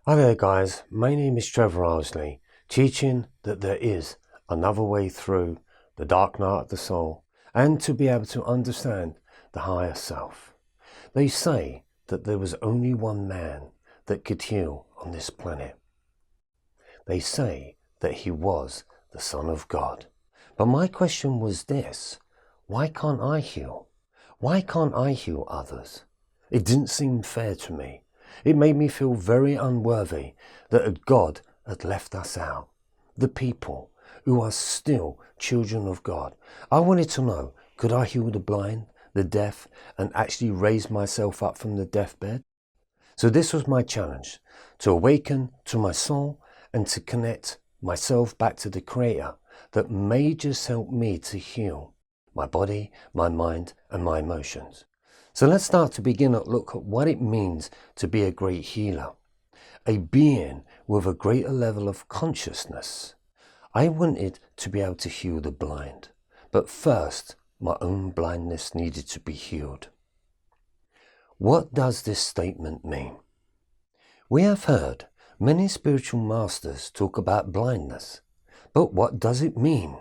Hi there guys, my name is Trevor Owsley, teaching that there is another way through the dark night of the soul and to be able to understand the higher self. They say that there was only one man that could heal on this planet. They say that he was the Son of God. But my question was this: why can't I heal? Why can't I heal others? It didn't seem fair to me. It made me feel very unworthy that God had left us out, the people who are still children of God. I wanted to know, could I heal the blind, the deaf, and actually raise myself up from the deathbed? So this was my challenge, to awaken to my soul and to connect myself back to the Creator that may just help me to heal my body, my mind, and my emotions. So let's start to begin to look at what it means to be a great healer, a being with a greater level of consciousness. I wanted to be able to heal the blind, but first my own blindness needed to be healed. What does this statement mean? We have heard many spiritual masters talk about blindness, but what does it mean?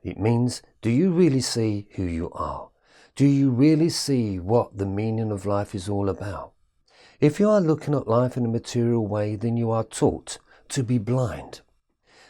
It means, do you really see who you are? Do you really see what the meaning of life is all about? If you are looking at life in a material way, then you are taught to be blind.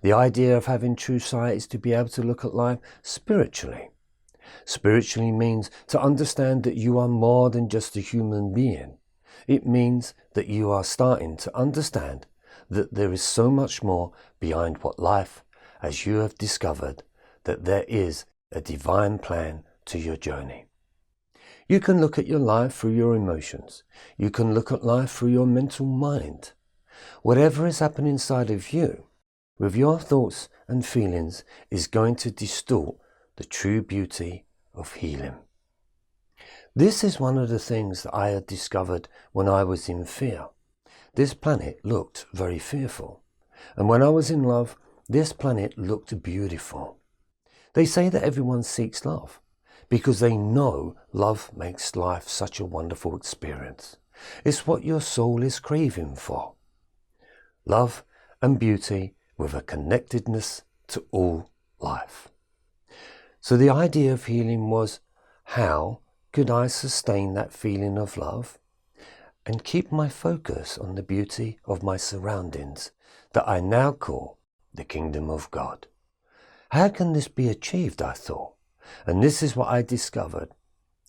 The idea of having true sight is to be able to look at life spiritually. Spiritually means to understand that you are more than just a human being. It means that you are starting to understand that there is so much more behind what life, as you have discovered, that there is a divine plan to your journey. You can look at your life through your emotions. You can look at life through your mental mind. Whatever is happening inside of you, with your thoughts and feelings, is going to distort the true beauty of healing. This is one of the things that I had discovered when I was in fear. This planet looked very fearful. And when I was in love, this planet looked beautiful. They say that everyone seeks love, because they know love makes life such a wonderful experience. It's what your soul is craving for. Love and beauty with a connectedness to all life. So the idea of healing was, how could I sustain that feeling of love and keep my focus on the beauty of my surroundings that I now call the kingdom of God? How can this be achieved, I thought? And this is what I discovered.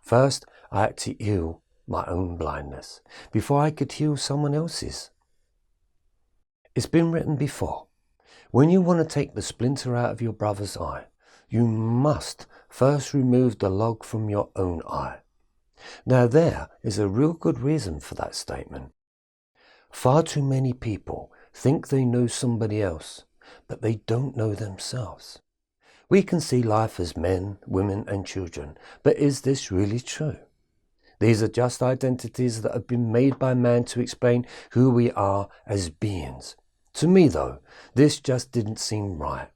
First, I had to heal my own blindness before I could heal someone else's. It's been written before. When you want to take the splinter out of your brother's eye, you must first remove the log from your own eye. Now there is a real good reason for that statement. Far too many people think they know somebody else, but they don't know themselves. We can see life as men, women and children, but is this really true? These are just identities that have been made by man to explain who we are as beings. To me though, this just didn't seem right.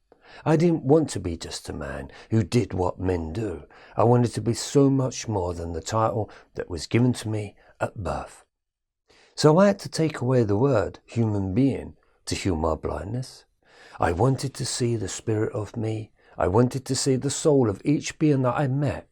I didn't want to be just a man who did what men do. I wanted to be so much more than the title that was given to me at birth. So I had to take away the word human being to heal my blindness. I wanted to see the spirit of me. I wanted to see the soul of each being that I met.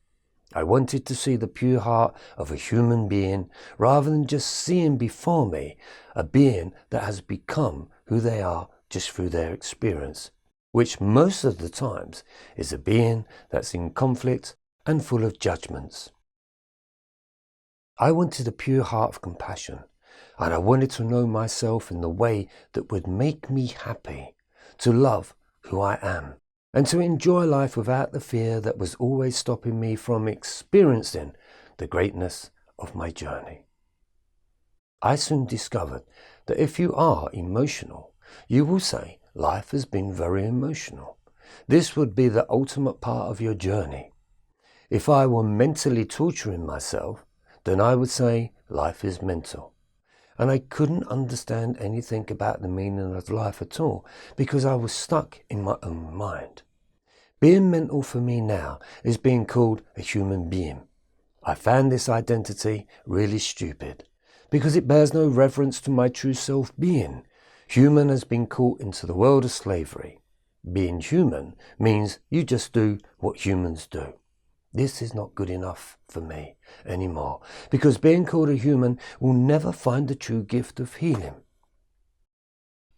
I wanted to see the pure heart of a human being rather than just seeing before me a being that has become who they are just through their experience, which most of the times is a being that's in conflict and full of judgments. I wanted a pure heart of compassion, and I wanted to know myself in the way that would make me happy, to love who I am, and to enjoy life without the fear that was always stopping me from experiencing the greatness of my journey. I soon discovered that if you are emotional, you will say, life has been very emotional. This would be the ultimate part of your journey. If I were mentally torturing myself, then I would say life is mental. And I couldn't understand anything about the meaning of life at all because I was stuck in my own mind. Being mental for me now is being called a human being. I found this identity really stupid because it bears no reference to my true self-being. Human has been caught into the world of slavery. Being human means you just do what humans do. This is not good enough for me anymore, because being called a human will never find the true gift of healing.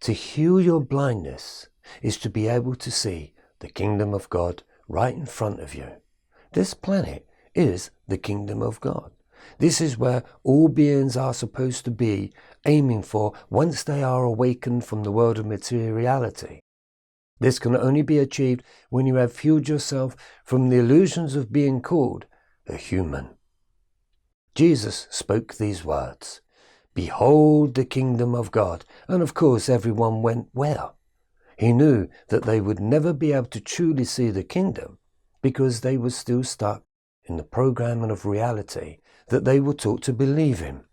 To heal your blindness is to be able to see the kingdom of God right in front of you. This planet is the kingdom of God. This is where all beings are supposed to be aiming for once they are awakened from the world of materiality. This can only be achieved when you have healed yourself from the illusions of being called a human. Jesus spoke these words, "Behold the kingdom of God." And of course everyone went, where? He knew that they would never be able to truly see the kingdom because they were still stuck in the programming of reality that they were taught to believe in.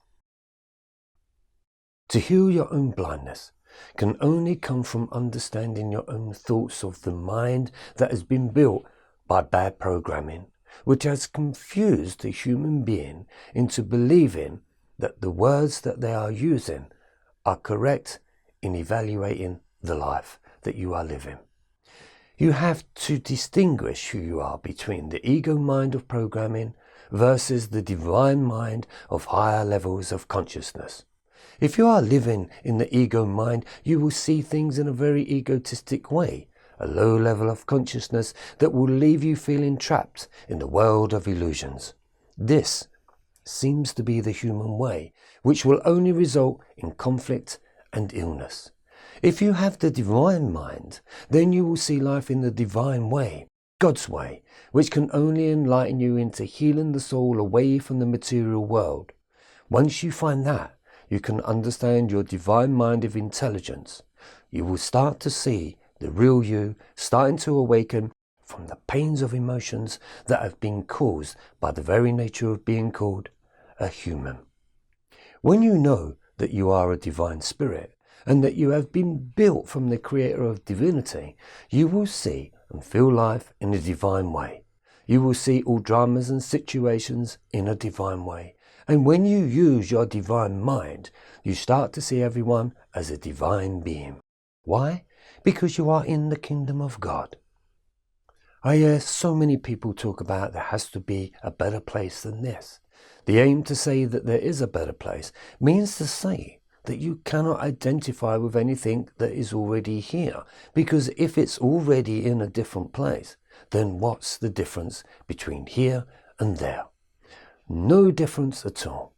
To heal your own blindness can only come from understanding your own thoughts of the mind that has been built by bad programming, which has confused the human being into believing that the words that they are using are correct in evaluating the life that you are living. You have to distinguish who you are between the ego mind of programming versus the divine mind of higher levels of consciousness. If you are living in the ego mind, you will see things in a very egotistic way, a low level of consciousness that will leave you feeling trapped in the world of illusions. This seems to be the human way, which will only result in conflict and illness. If you have the divine mind, then you will see life in the divine way, God's way, which can only enlighten you into healing the soul away from the material world. Once you find that, you can understand your divine mind of intelligence. You will start to see the real you starting to awaken from the pains of emotions that have been caused by the very nature of being called a human. When you know that you are a divine spirit and that you have been built from the creator of divinity, you will see and feel life in a divine way. You will see all dramas and situations in a divine way. And when you use your divine mind, you start to see everyone as a divine being. Why? Because you are in the kingdom of God. I hear so many people talk about there has to be a better place than this. The aim to say that there is a better place means to say that you cannot identify with anything that is already here. Because if it's already in a different place, then what's the difference between here and there? No difference at all.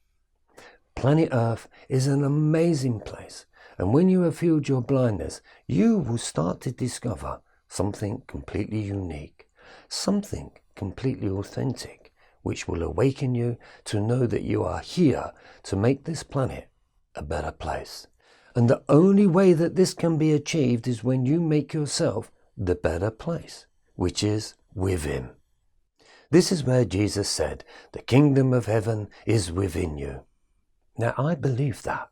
Planet Earth is an amazing place, and when you have healed your blindness, you will start to discover something completely unique, something completely authentic, which will awaken you to know that you are here to make this planet a better place. And the only way that this can be achieved is when you make yourself the better place, which is within. This is where Jesus said, "The kingdom of heaven is within you." Now, I believe that.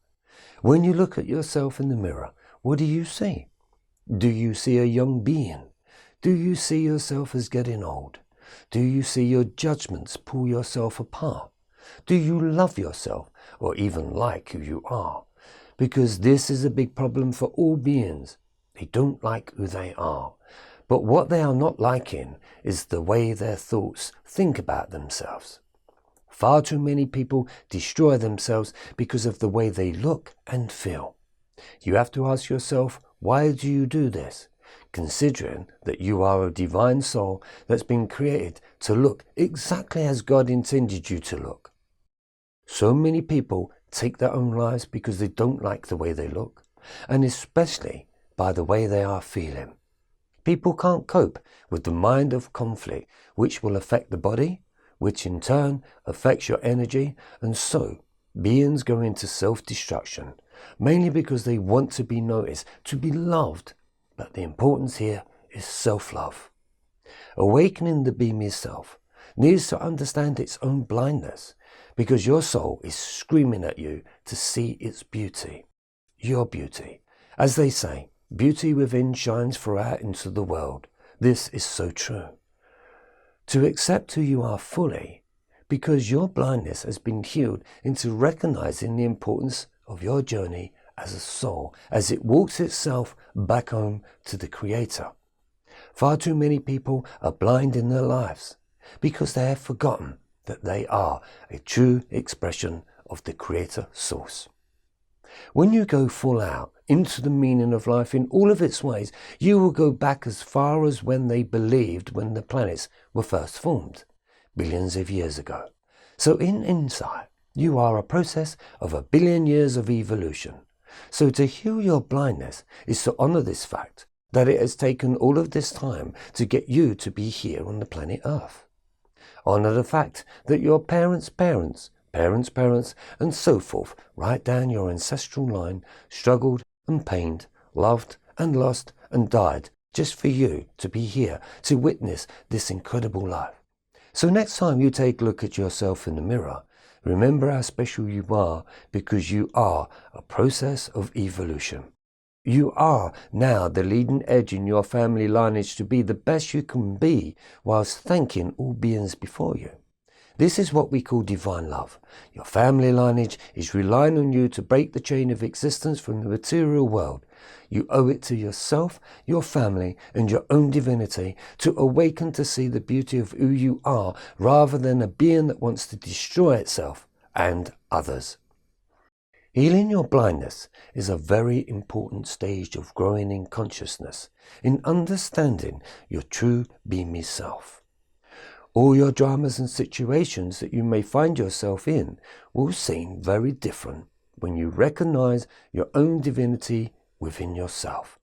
When you look at yourself in the mirror, what do you see? Do you see a young being? Do you see yourself as getting old? Do you see your judgments pull yourself apart? Do you love yourself or even like who you are? Because this is a big problem for all beings. They don't like who they are. But what they are not liking is the way their thoughts think about themselves. Far too many people destroy themselves because of the way they look and feel. You have to ask yourself, why do you do this? Considering that you are a divine soul that's been created to look exactly as God intended you to look. So many people take their own lives because they don't like the way they look, and especially by the way they are feeling. People can't cope with the mind of conflict, which will affect the body, which in turn affects your energy, and so beings go into self-destruction, mainly because they want to be noticed, to be loved. But the importance here is self-love. Awakening the beam yourself needs to understand its own blindness, because your soul is screaming at you to see its beauty, your beauty. As they say, beauty within shines throughout into the world. This is so true. To accept who you are fully because your blindness has been healed into recognizing the importance of your journey as a soul as it walks itself back home to the Creator. Far too many people are blind in their lives because they have forgotten that they are a true expression of the Creator Source. When you go full out into the meaning of life in all of its ways, you will go back as far as when they believed when the planets were first formed, billions of years ago. So in insight, you are a process of 1 billion years of evolution. So to heal your blindness is to honor this fact that it has taken all of this time to get you to be here on the planet Earth. Honor the fact that your parents' parents, parents' parents, and so forth, right down your ancestral line, struggled and pained, loved and lost and died just for you to be here to witness this incredible life. So next time you take a look at yourself in the mirror, remember how special you are, because you are a process of evolution. You are now the leading edge in your family lineage to be the best you can be, whilst thanking all beings before you. This is what we call divine love. Your family lineage is relying on you to break the chain of existence from the material world. You owe it to yourself, your family, and your own divinity to awaken to see the beauty of who you are, rather than a being that wants to destroy itself and others. Healing your blindness is a very important stage of growing in consciousness, in understanding your true beamy self. All your dramas and situations that you may find yourself in will seem very different when you recognize your own divinity within yourself.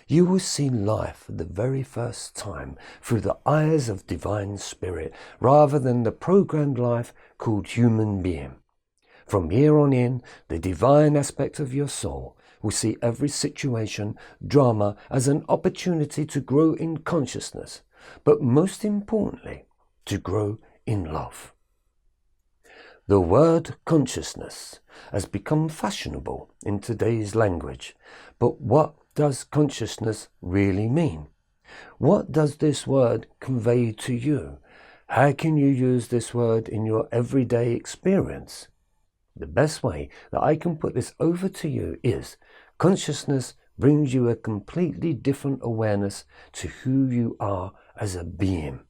You will see life for the very first time through the eyes of divine spirit, rather than the programmed life called human being. From here on in, the divine aspect of your soul will see every situation, drama, as an opportunity to grow in consciousness, but most importantly, to grow in love. The word consciousness has become fashionable in today's language, but what does consciousness really mean? What does this word convey to you? How can you use this word in your everyday experience? The best way that I can put this over to you is, consciousness brings you a completely different awareness to who you are as a being.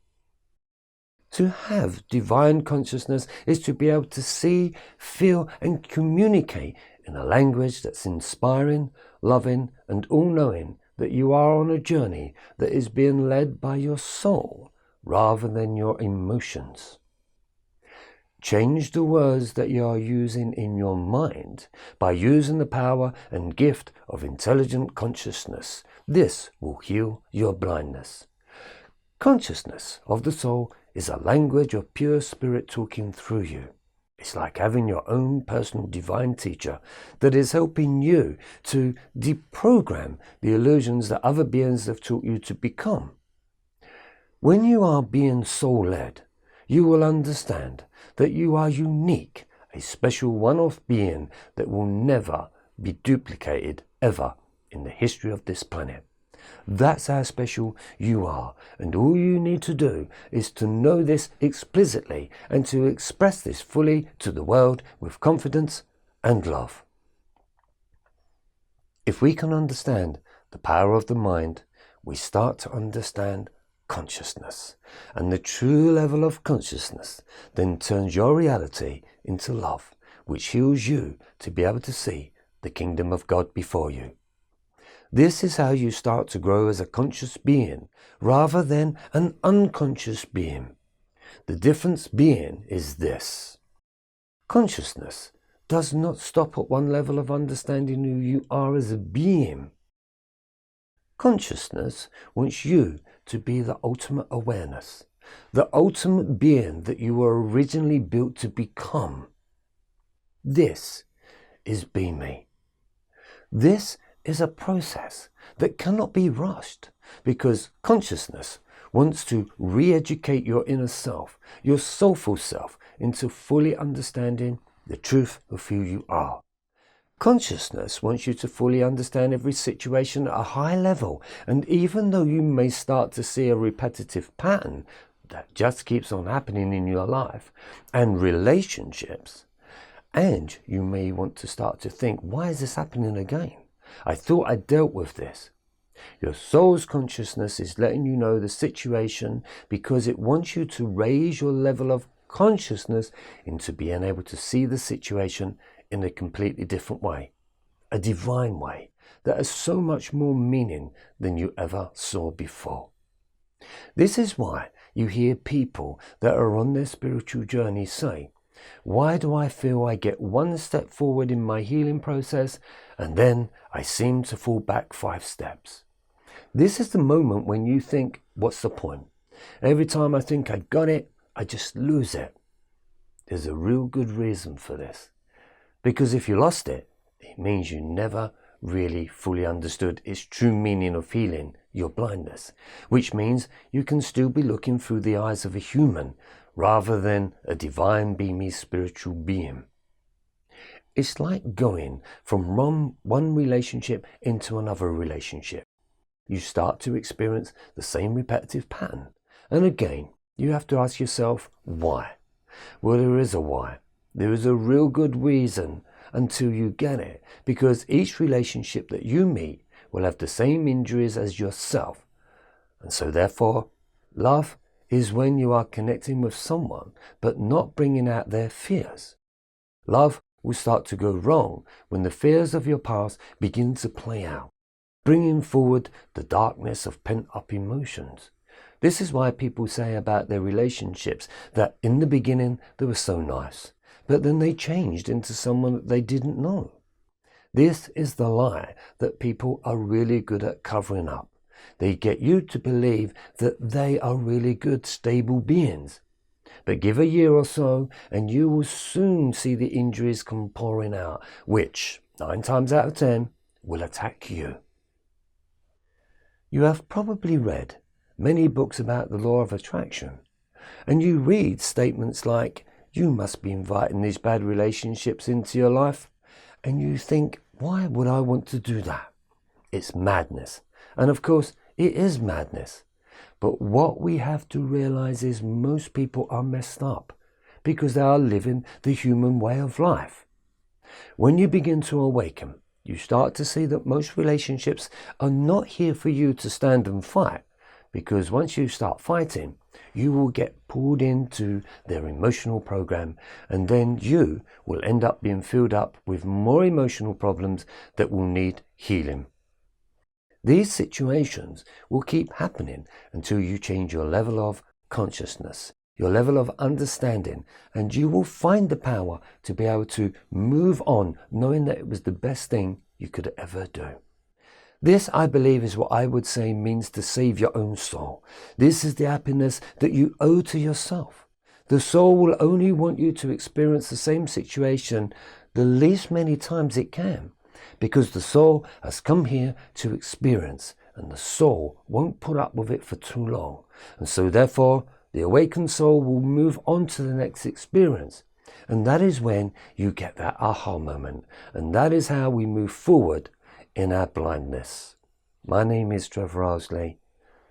To have divine consciousness is to be able to see, feel, and communicate in a language that's inspiring, loving, and all-knowing, that you are on a journey that is being led by your soul rather than your emotions. Change the words that you are using in your mind by using the power and gift of intelligent consciousness. This will heal your blindness. Consciousness of the soul is a language of pure spirit talking through you. It's like having your own personal divine teacher that is helping you to deprogram the illusions that other beings have taught you to become. When you are being soul-led, you will understand that you are unique, a special one-off being that will never be duplicated ever in the history of this planet. That's how special you are, and all you need to do is to know this explicitly and to express this fully to the world with confidence and love. If we can understand the power of the mind, we start to understand consciousness, and the true level of consciousness then turns your reality into love, which heals you to be able to see the kingdom of God before you. This is how you start to grow as a conscious being rather than an unconscious being. The difference being is this: consciousness does not stop at one level of understanding who you are as a being. Consciousness wants you to be the ultimate awareness, the ultimate being that you were originally built to become. This is Be Me. This is a process that cannot be rushed, because consciousness wants to re-educate your inner self, your soulful self, into fully understanding the truth of who you are. Consciousness wants you to fully understand every situation at a high level, and even though you may start to see a repetitive pattern, that just keeps on happening in your life and relationships. And you may want to start to think, why is this happening again? I thought I dealt with this. Your soul's consciousness is letting you know the situation because it wants you to raise your level of consciousness into being able to see the situation in a completely different way, a divine way that has so much more meaning than you ever saw before. This is why you hear people that are on their spiritual journey say, why do I feel I get one step forward in my healing process and then I seem to fall back 5 steps? This is the moment when you think, what's the point? Every time I think I got it, I just lose it. There's a real good reason for this. Because if you lost it, it means you never really fully understood its true meaning of healing, your blindness, which means you can still be looking through the eyes of a human rather than a divine, beamy, spiritual being. It's like going from one relationship into another relationship. You start to experience the same repetitive pattern. And again, you have to ask yourself, why? Well, there is a why. There is a real good reason until you get it, because each relationship that you meet will have the same injuries as yourself. And so therefore, love is when you are connecting with someone but not bringing out their fears. Love will start to go wrong when the fears of your past begin to play out, bringing forward the darkness of pent-up emotions. This is why people say about their relationships that in the beginning they were so nice, but then they changed into someone that they didn't know. This is the lie that people are really good at covering up. They get you to believe that they are really good, stable beings. But give a year or so and you will soon see the injuries come pouring out, which 9 times out of 10 will attack you. You have probably read many books about the law of attraction, and you read statements like, you must be inviting these bad relationships into your life, and you think, why would I want to do that? It's madness. And of course, it is madness. But what we have to realize is most people are messed up because they are living the human way of life. When you begin to awaken, you start to see that most relationships are not here for you to stand and fight, because once you start fighting, you will get pulled into their emotional program, and then you will end up being filled up with more emotional problems that will need healing. These situations will keep happening until you change your level of consciousness, your level of understanding, and you will find the power to be able to move on knowing that it was the best thing you could ever do. This, I believe, is what I would say means to save your own soul. This is the happiness that you owe to yourself. The soul will only want you to experience the same situation the least many times it can, because the soul has come here to experience, and the soul won't put up with it for too long. And so therefore, the awakened soul will move on to the next experience. And that is when you get that aha moment. And that is how we move forward in our blindness. My name is Trevor Owsley.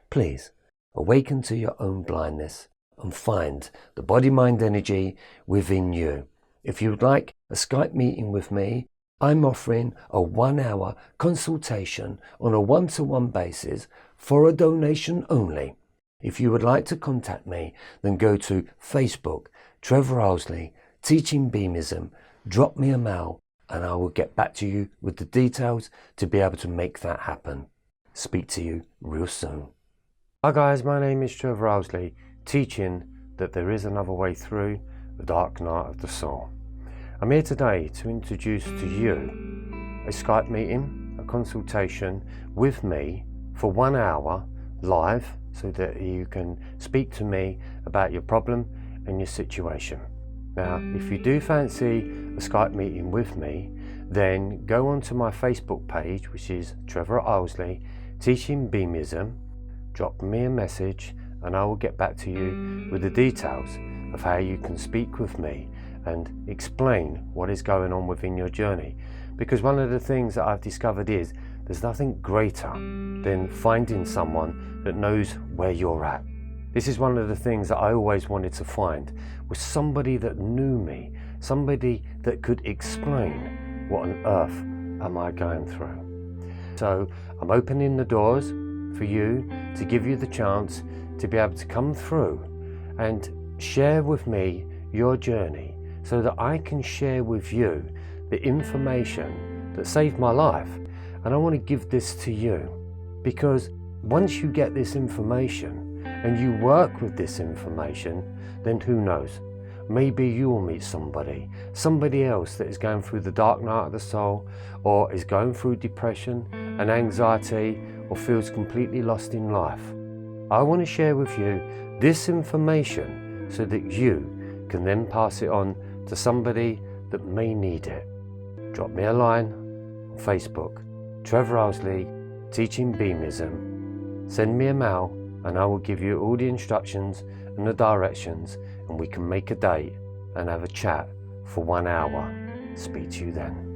Please awaken to your own blindness and find the body-mind energy within you. If you would like a Skype meeting with me, I'm offering a 1-hour consultation on a one-to-one basis for a donation only. If you would like to contact me, then go to Facebook, Trevor Owsley, Teaching Beamism, drop me a mail, and I will get back to you with the details to be able to make that happen. Speak to you real soon. Hi guys, my name is Trevor Owsley, teaching that there is another way through the dark night of the soul. I'm here today to introduce to you a Skype meeting, a consultation with me for 1 hour live, so that you can speak to me about your problem and your situation. Now, if you do fancy a Skype meeting with me, then go onto my Facebook page, which is Trevor Owsley, Teaching Beamism, drop me a message, and I will get back to you with the details of how you can speak with me and explain what is going on within your journey. Because one of the things that I've discovered is there's nothing greater than finding someone that knows where you're at. This is one of the things that I always wanted to find, was somebody that knew me, somebody that could explain what on earth am I going through. So I'm opening the doors for you, to give you the chance to be able to come through and share with me your journey, so that I can share with you the information that saved my life. And I want to give this to you, because once you get this information and you work with this information, then who knows, maybe you will meet somebody else that is going through the dark night of the soul, or is going through depression and anxiety, or feels completely lost in life. I want to share with you this information so that you can then pass it on to somebody that may need it. Drop me a line on Facebook, Trevor Owsley, Teaching Beamism. Send me a mail and I will give you all the instructions and the directions, and we can make a date and have a chat for 1 hour. Speak to you then.